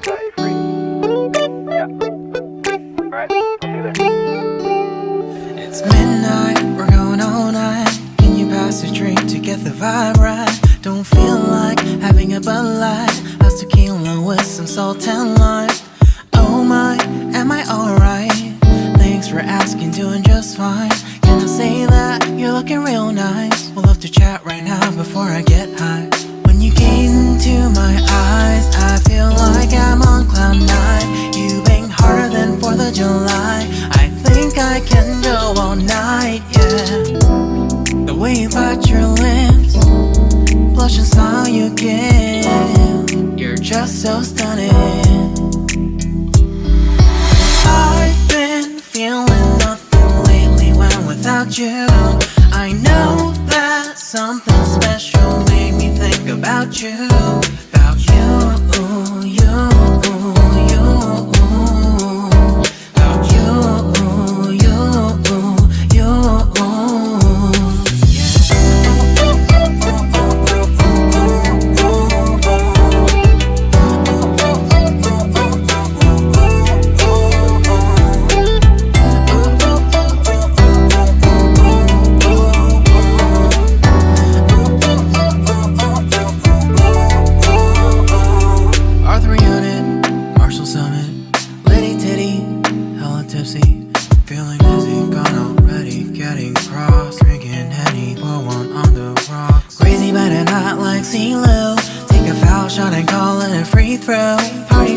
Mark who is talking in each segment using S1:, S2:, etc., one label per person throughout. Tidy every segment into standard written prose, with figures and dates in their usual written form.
S1: set you free. Yeah. Alright, let's do this.
S2: It's midnight, we're going all night. Can you pass a drink to get the vibe right? Don't feel like having a Bud Light. How's tequila with some salt and lime? Oh my, am I alright? Thanks for asking, doing just fine. Can I say that you're looking real nice? We'll love to chat right now before I get high. When you gaze into my eyes, I feel like I'm on cloud nine. You bang harder than 4th of July. I think I can go all night, yeah. The way you bite your lips, blush and smile you give, you're just so stunning. I've been feeling nothing lately when without you. I know that something special made me think about you. About you, you, you. About you, you, you. Feeling dizzy, gone already, getting cross. Drinking Henny, pour one on the rocks. Crazy but not like CeeLo. Take a foul shot and call it a free throw. Party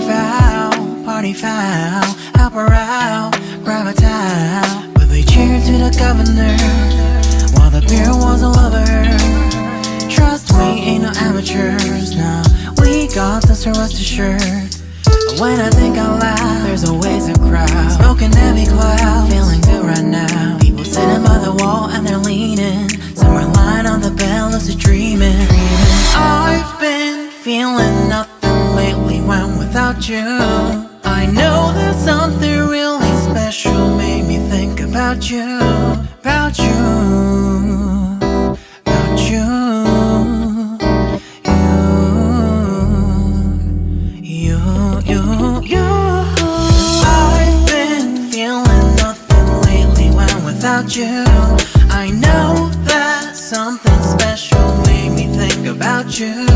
S2: foul, help her out, grab a towel. But they cheered to the governor, while the beer was a lover. Trust me, ain't no amateurs, now we got this, so rest assured. When I think out loud, there's always a crowd. Smoking heavy cloud, feeling good right now. People sitting by the wall and they're leaning. Some are lying on the bed, lucid dreaming. I've been feeling nothing lately when without you. I know that something really special made me think about you. About you, about you. I've been feeling nothing lately when without you. I know that something special made me think about you.